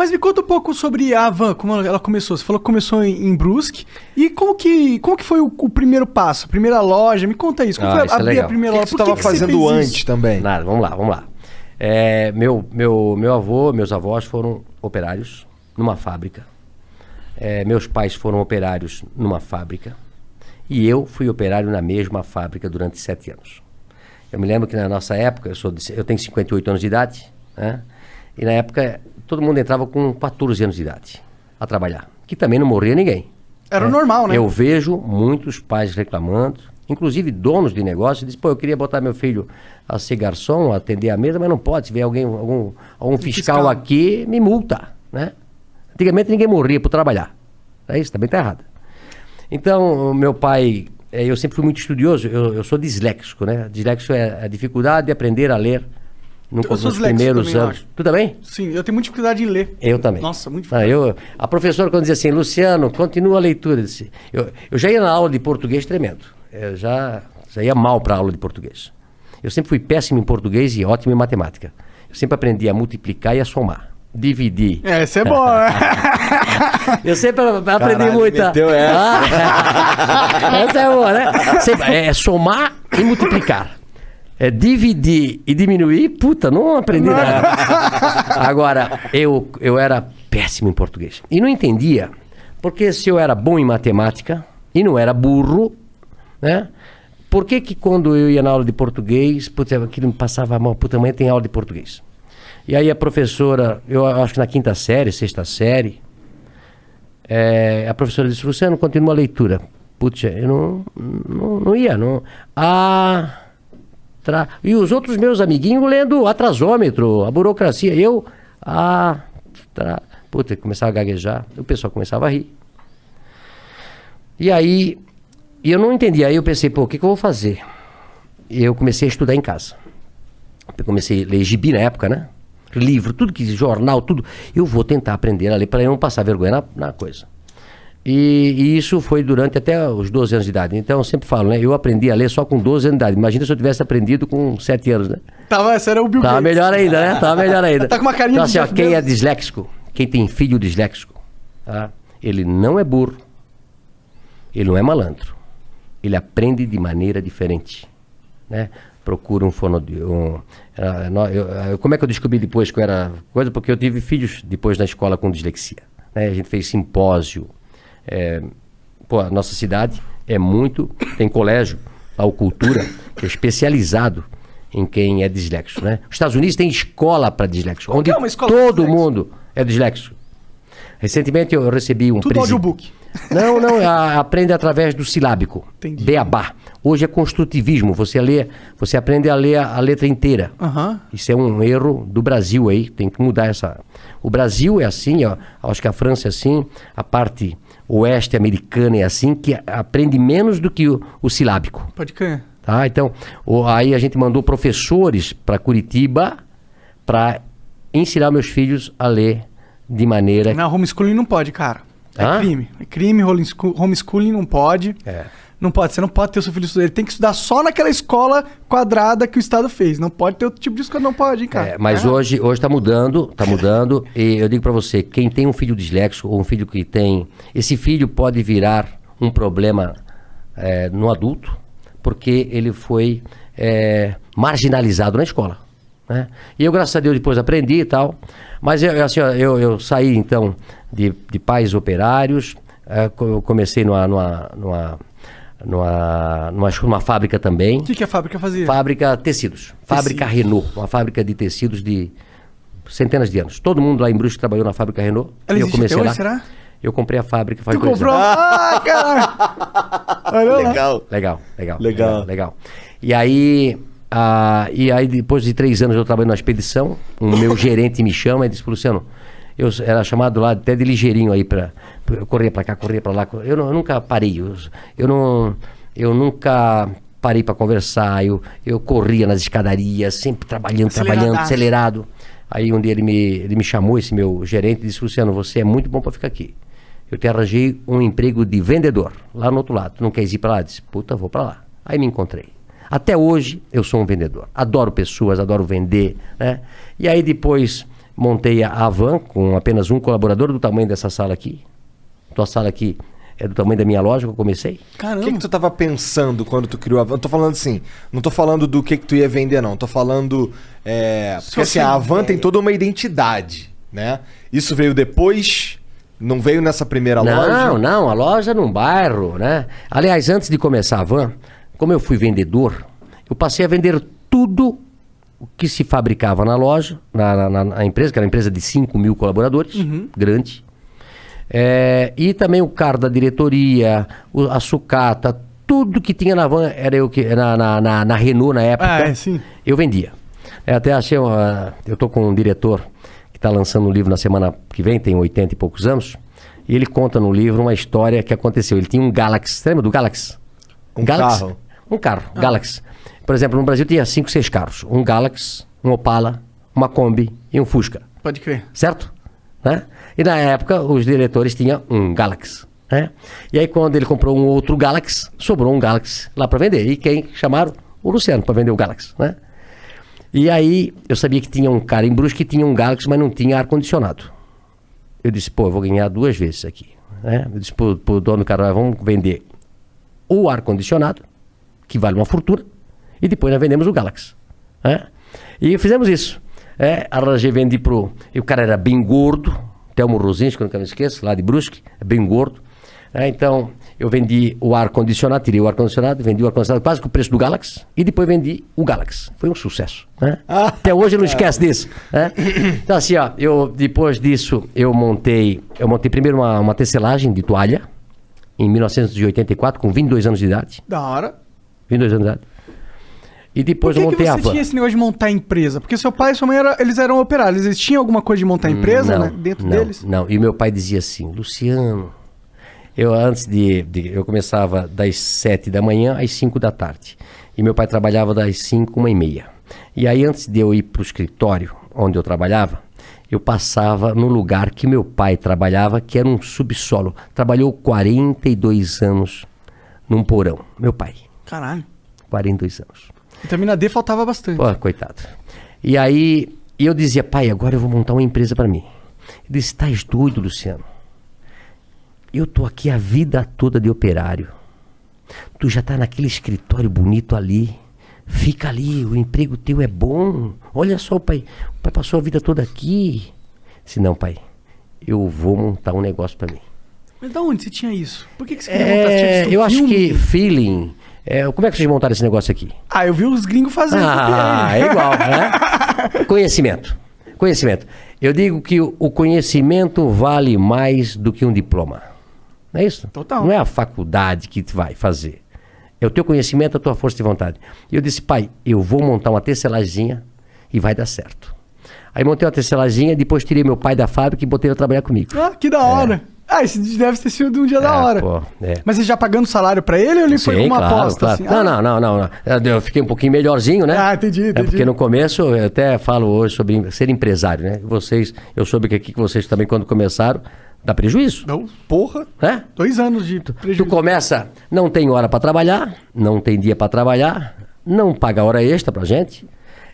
Mas me conta um pouco sobre a Havan, como ela começou. Você falou que começou em Brusque. E como que foi o primeiro passo? A primeira loja? Me conta isso. Como foi abrir a primeira loja? O que você estava fazendo antes também? Nada, vamos lá. Meu avô, meus avós foram operários numa fábrica. Meus pais foram operários numa fábrica. E eu fui operário na mesma fábrica durante 7 anos. Eu me lembro que na nossa época, eu tenho 58 anos de idade, né? E na época todo mundo entrava com 14 anos de idade a trabalhar, que também não morria ninguém. Era normal, né? Eu vejo muitos pais reclamando, inclusive donos de negócio, dizem, eu queria botar meu filho a ser garçom, a atender a mesa, mas não pode. Se vier algum fiscal aqui, me multa, né? Antigamente ninguém morria por trabalhar. Isso também está errado. Então, meu pai, eu sempre fui muito estudioso, eu sou disléxico, né? Disléxico é a dificuldade de aprender a ler nos primeiros anos. Tu também? Sim, eu tenho muita dificuldade em ler. Eu também. Nossa, muito difícil. A professora, quando dizia assim, Luciano, continua a leitura. Eu já ia na aula de português tremendo. Eu já ia mal para a aula de português. Eu sempre fui péssimo em português e ótimo em matemática. Eu sempre aprendi a multiplicar e a somar. Dividir. Isso é bom, né? Eu sempre aprendi muito. Essa é boa, né? Sempre, somar e multiplicar. Dividir e diminuir, não aprendi nada. Agora, eu era péssimo em português. E não entendia, porque se eu era bom em matemática e não era burro, né? Por que quando eu ia na aula de português, aquilo me passava mal, amanhã tem aula de português. E aí a professora, eu acho que na 5ª série, 6ª série, a professora disse, Luciano, continua a leitura. Eu não ia. E os outros meus amiguinhos lendo atrasômetro, a burocracia. Começava a gaguejar, o pessoal começava a rir. E aí, eu não entendia. Aí eu pensei, o que eu vou fazer? E eu comecei a estudar em casa. Eu comecei a ler gibi na época, né? Livro, tudo que jornal, tudo. Eu vou tentar aprender a ler para eu não passar vergonha na coisa. E isso foi durante até os 12 anos de idade. Então eu sempre falo, né? Eu aprendi a ler só com 12 anos de idade. Imagina se eu tivesse aprendido com 7 anos, né? Esse era o Bill Gates. Tava melhor ainda, né? Tava melhor ainda. Tá com uma carinha então, assim, quem é disléxico, quem tem filho disléxico, tá? Ele não é burro, ele não é malandro. Ele aprende de maneira diferente, né? Procura como é que eu descobri depois que eu era coisa? Porque eu tive filhos depois na escola com dislexia, né? A gente fez simpósio. A nossa cidade tem colégio, a Cultura, que é especializado em quem é disléxico, né? Os Estados Unidos tem escola para disléxico, onde todo mundo é disléxico. Recentemente eu recebi um tudo audiobook. Não, aprende através do silábico. Entendi. Beabá. Hoje é construtivismo, você aprende a ler a letra inteira. Uhum. Isso é um erro do Brasil aí, tem que mudar essa... O Brasil é assim, acho que a França é assim, a parte oeste americana é assim, que aprende menos do que o silábico. Pode crer. Tá? Então, aí a gente mandou professores para Curitiba para ensinar meus filhos a ler de maneira... Não, homeschooling não pode, cara. Crime. É crime, homeschooling não pode. Não pode, você não pode ter o seu filho estudar. Ele tem que estudar só naquela escola quadrada que o Estado fez. Não pode ter outro tipo de escola, não pode, hein, cara. Mas hoje tá mudando. E eu digo pra você, quem tem um filho disléxico ou um filho que tem... Esse filho pode virar um problema no adulto, porque ele foi marginalizado na escola, né? E eu, graças a Deus, depois aprendi e tal. Mas eu saí, então, de pais operários. Eu comecei numa fábrica também. O que a fábrica fazia? Fábrica tecidos. Fábrica Renault. Uma fábrica de tecidos de centenas de anos. Todo mundo lá em Brusque trabalhou na fábrica Renault. Ela eu comecei lá. Será? Eu comprei a fábrica faz 2 anos. Tu comprou? Cara! Legal. E aí depois de 3 anos eu trabalhei numa expedição. O meu gerente me chama e disse, Luciano, eu era chamado lá até de ligeirinho aí eu corria pra cá, corria pra lá. Eu nunca parei. Eu nunca parei pra conversar. Eu corria nas escadarias, sempre trabalhando, acelerado. Aí um dia ele me chamou, esse meu gerente, e disse, Luciano, você é muito bom pra ficar aqui. Eu te arranjei um emprego de vendedor, lá no outro lado. Tu não queres ir pra lá? Eu disse, vou pra lá. Aí me encontrei. Até hoje eu sou um vendedor. Adoro pessoas, adoro vender, né? E aí depois montei a van com apenas um colaborador do tamanho dessa sala aqui. Tua sala aqui é do tamanho da minha loja que eu comecei. Caramba. O que tu tava pensando quando tu criou a van? Eu tô falando assim, não tô falando do que tu ia vender, não. Tô falando... porque assim, a van tem toda uma identidade, né? Isso veio depois... Não veio nessa primeira loja? Não, a loja num bairro, né? Aliás, antes de começar a van, como eu fui vendedor, eu passei a vender tudo o que se fabricava na loja, na empresa, que era uma empresa de 5 mil colaboradores, grande. E também o carro da diretoria, a sucata, tudo que tinha na van, era eu que na Renault na época, eu vendia. Até achei, eu tô com um diretor que está lançando um livro na semana que vem, tem 80 e poucos anos, e ele conta no livro uma história que aconteceu. Ele tinha um Galaxy, você lembra do Galaxy? Carro? Um carro, Galaxy. Por exemplo, no Brasil tinha 5, 6 carros. Um Galaxy, um Opala, uma Kombi e um Fusca. Pode crer. Certo? Né? E na época, os diretores tinham um Galaxy. Né? E aí, quando ele comprou um outro Galaxy, sobrou um Galaxy lá para vender. E quem chamaram? O Luciano, para vender o Galaxy. Né? E aí, eu sabia que tinha um cara em Brusque que tinha um Galaxy, mas não tinha ar-condicionado. Eu disse, eu vou ganhar 2 vezes isso aqui. Né? Eu disse pro dono do cara, vamos vender o ar-condicionado, que vale uma fortuna, e depois nós vendemos o Galaxy. Né? E fizemos isso. Arranjei, vendi pro... E o cara era bem gordo, Telmo Rosinski, que eu nunca me esqueço, lá de Brusque, bem gordo. Então, eu vendi o ar-condicionado, tirei o ar-condicionado, vendi o ar-condicionado quase com o preço do Galaxy, e depois vendi o Galaxy. Foi um sucesso. Né? Até hoje eu não esqueço disso. Né? Então, assim, depois disso, eu montei primeiro uma tecelagem de toalha, em 1984, com 22 anos de idade. Da hora. 22 anos de idade. E depois eu montei a van. Por que você tinha esse negócio de montar empresa? Porque seu pai e sua mãe eles eram operários. Eles tinham alguma coisa de montar empresa, né? Dentro deles? Não. E meu pai dizia assim, Luciano, eu começava das 7 da manhã às 5 da tarde. E meu pai trabalhava das 5, 1h30. E aí, antes de eu ir para o escritório onde eu trabalhava, eu passava no lugar que meu pai trabalhava, que era um subsolo. Trabalhou 42 anos num porão. Meu pai. Caralho. 42 anos. Vitamina D faltava bastante. Pô, coitado. E aí, eu dizia, pai, agora eu vou montar uma empresa para mim. Ele disse, estás doido, Luciano? Eu tô aqui a vida toda de operário. Tu já tá naquele escritório bonito ali. Fica ali, o emprego teu é bom. Olha só, pai. O pai passou a vida toda aqui. Disse, não, pai, eu vou montar um negócio para mim. Mas da onde você tinha isso? Por que você queria montar? Eu acho que feeling... como é que vocês montaram esse negócio aqui? Eu vi os gringos fazendo. É igual, né? Conhecimento. Eu digo que o conhecimento vale mais do que um diploma. Não é isso? Total. Não é a faculdade que vai fazer. É o teu conhecimento, a tua força de vontade. E eu disse, pai, eu vou montar uma tecelaginha e vai dar certo. Aí montei uma tecelaginha, depois tirei meu pai da fábrica e botei ele a trabalhar comigo. Que da hora. Esse deve ter sido um dia da hora. Mas você já pagando salário pra ele ou ele foi com uma aposta? Claro. Assim? Não. Eu fiquei um pouquinho melhorzinho, né? Entendi. Porque no começo, eu até falo hoje sobre ser empresário, né? Eu soube que aqui vocês também, quando começaram, dá prejuízo. Não, porra. 2 anos de prejuízo. Tu começa, não tem hora pra trabalhar, não tem dia pra trabalhar, não paga hora extra pra gente,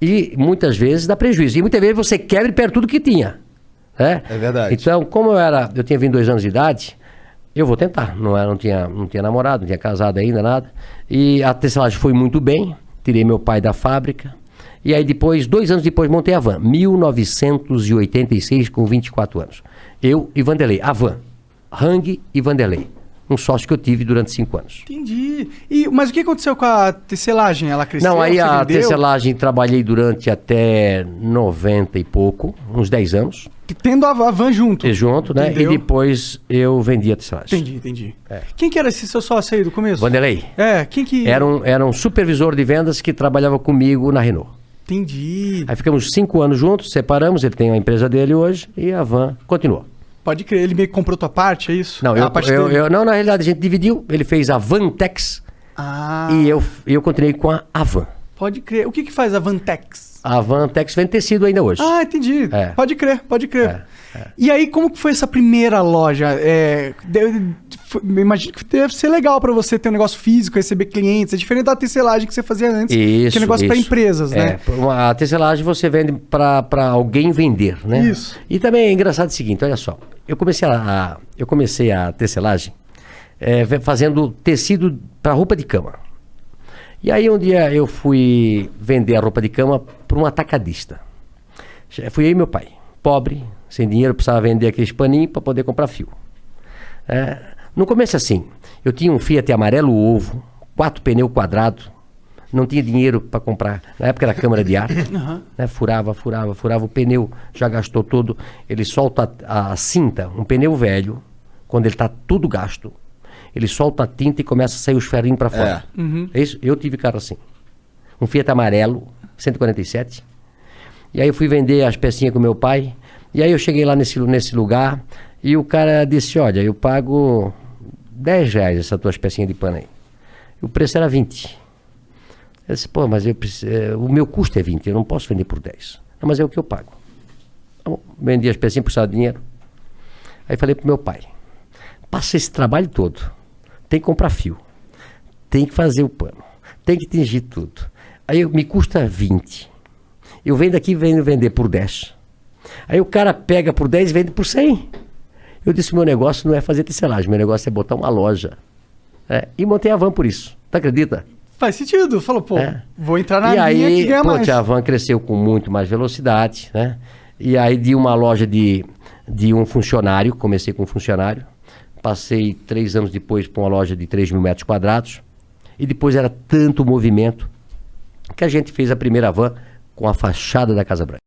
e muitas vezes dá prejuízo. E muitas vezes você quebra e perde tudo que tinha. É verdade. Então, como eu tinha 22 anos de idade, eu vou tentar. Não tinha namorado, não tinha casado ainda, nada. E a tecelagem foi muito bem. Tirei meu pai da fábrica. E aí depois, 2 anos depois, montei a van. 1986, com 24 anos. Eu e Vanderlei. A van. Hang e Vanderlei. Um sócio que eu tive durante 5 anos. Entendi. Mas o que aconteceu com a tecelagem? Ela cresceu? Não, aí a tecelagem trabalhei durante até 90 e pouco, uns 10 anos. Tendo a van junto. Junto, né? Entendeu? E depois eu vendi a tecelagem. Entendi. Quem que era esse seu sócio aí do começo? Vanderlei. Quem que... Era um supervisor de vendas que trabalhava comigo na Renault. Entendi. Aí ficamos 5 anos juntos, separamos, ele tem a empresa dele hoje e a van continuou. Pode crer, ele meio que comprou tua parte, é isso? Não, não, na realidade a gente dividiu, ele fez a Vantex e eu continuei com a Van. Pode crer. O que faz a Vantex? A Vantex vende tecido ainda hoje. Entendi. Pode crer. E aí, como que foi essa primeira loja? Imagino que deve ser legal pra você ter um negócio físico, receber clientes. É diferente da tecelagem que você fazia antes, que é negócio pra empresas, né? A tecelagem você vende pra alguém vender, né? Isso. E também é engraçado o seguinte, olha só. Eu comecei a tecelagem fazendo tecido para roupa de cama. E aí um dia eu fui vender a roupa de cama para um atacadista. Fui eu e meu pai, pobre, sem dinheiro, precisava vender aqueles paninhos para poder comprar fio. No começo assim, eu tinha um Fiat amarelo ovo, 4 pneus quadrados, não tinha dinheiro para comprar. Na época era câmara de ar, né? Furava o pneu, já gastou todo. Ele solta a cinta, um pneu velho, quando ele está tudo gasto, ele solta a tinta e começa a sair os ferrinhos para fora. É isso? Eu tive carro assim. Um Fiat amarelo, 147. E aí eu fui vender as pecinhas com meu pai. E aí eu cheguei lá nesse lugar e o cara disse, olha, eu pago R$10 essas tuas pecinhas de pano aí. O preço era 20. Eu disse, pô, mas o meu custo é 20, eu não posso vender por 10. Não, mas é o que eu pago. Então, vendi as pecinhas, precisava de dinheiro. Aí falei pro meu pai, passa esse trabalho todo, tem que comprar fio, tem que fazer o pano, tem que tingir tudo. Aí me custa 20. Eu venho daqui e venho vender por 10. Aí o cara pega por 10 e vende por 100. Eu disse, meu negócio não é fazer tecelagem, meu negócio é botar uma loja. E montei a Van por isso. Tu acredita? Faz sentido. Falou, pô, vou entrar na linha que ganha mais. A Van cresceu com muito mais velocidade, né? E aí de uma loja de um funcionário, comecei com um funcionário, passei 3 anos depois para uma loja de 3.000 metros quadrados, e depois era tanto movimento que a gente fez a primeira Van com a fachada da Casa Branca.